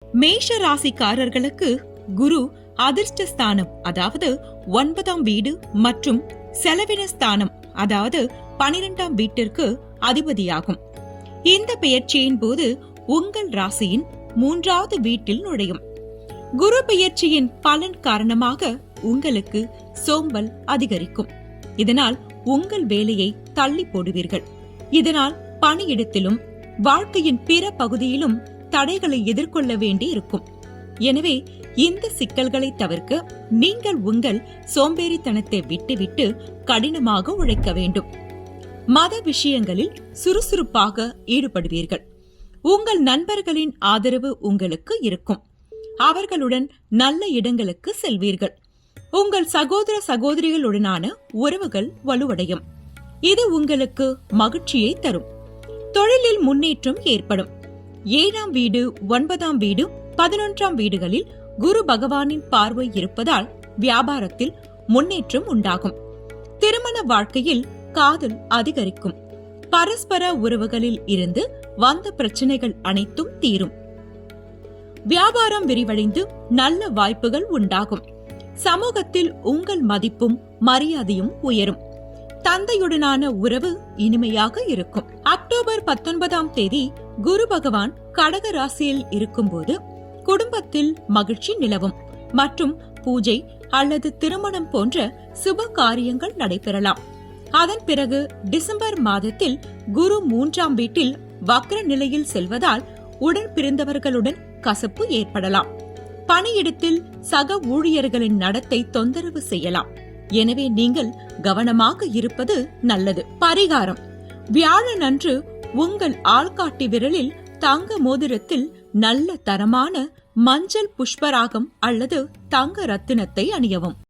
மேஷ ராசிக்காரர்களுக்கு குரு அதிர்ஷ்ட ஸ்தானம் அதாவது 9ஆம் வீடு மற்றும் செலவின ஸ்தானம் அதாவது 12ஆம் வீட்டிற்கு அதிபதியாகும். இந்த பெயர்ச்சியின் போது உங்கள் ராசியின் 3வது வீட்டில் நுழையும். குரு பெயர்ச்சியின் பலன் காரணமாக உங்களுக்கு சோம்பல் அதிகரிக்கும். இதனால் உங்கள் வேலையை தள்ளி போடுவீர்கள். இதனால் பணியிடத்திலும் வாழ்க்கையின் பிற பகுதியிலும் தடைகளை எதிர்கொள்ள வேண்டி இருக்கும். எனவே இந்த சிக்கல்களை தவிர்க்க நீங்கள் உங்கள் சோம்பேறித்தனத்தை விட்டுவிட்டு கடினமாக உழைக்க வேண்டும். மத விஷயங்களில் சுறுசுறுப்பாக ஈடுபடுவீர்கள். உங்கள் நண்பர்களின் ஆதரவு உங்களுக்கு இருக்கும். அவர்களுடன் நல்ல இடங்களுக்கு செல்வீர்கள். உங்கள் சகோதர சகோதரிகளுடனான உறவுகள் வலுவடையும். இது உங்களுக்கு மகிழ்ச்சியை தரும். தொழிலில் முன்னேற்றம் ஏற்படும். 7ஆம் வீடு, 9ஆம் வீடு, 11ஆம் வீடுகளில் குரு பகவானின் பார்வை இருப்பதால் வியாபாரத்தில் முன்னேற்றம் உண்டாகும். திருமண வாழ்க்கையில் காதல் அதிகரிக்கும். பரஸ்பர உறவுகளில் இருந்து வந்த பிரச்சனைகள் அனைத்தும் தீரும். வியாபாரம் விரிவடைந்து நல்ல வாய்ப்புகள் உண்டாகும். சமூகத்தில் உங்கள் மதிப்பும் மரியாதையும் உயரும். தந்தையுடனான உறவு இனிமையாக இருக்கும். அக்டோபர் 19ஆம் தேதி குரு பகவான் கடக ராசியில் இருக்கும்போது குடும்பத்தில் மகிழ்ச்சி நிலவும் மற்றும் பூஜை அல்லது திருமணம் போன்ற சுப காரியங்கள் நடைபெறலாம். அதன் பிறகு டிசம்பர் மாதத்தில் குரு 3ஆம் வீட்டில் வக்ர நிலையில் செல்வதால் உடன் பிறந்தவர்களுடன் கசப்பு ஏற்படலாம். பணியிடத்தில் சக ஊழியர்களின் நடத்தை தொந்தரவு செய்யலாம். எனவே நீங்கள் கவனமாக இருப்பது நல்லது. பரிகாரம்: வியாழனன்று உங்கள் ஆள்காட்டி விரலில் தங்க மோதிரத்தில் நல்ல தரமான மஞ்சள் புஷ்பராகம் அல்லது தங்க ரத்தினத்தை அணியவும்.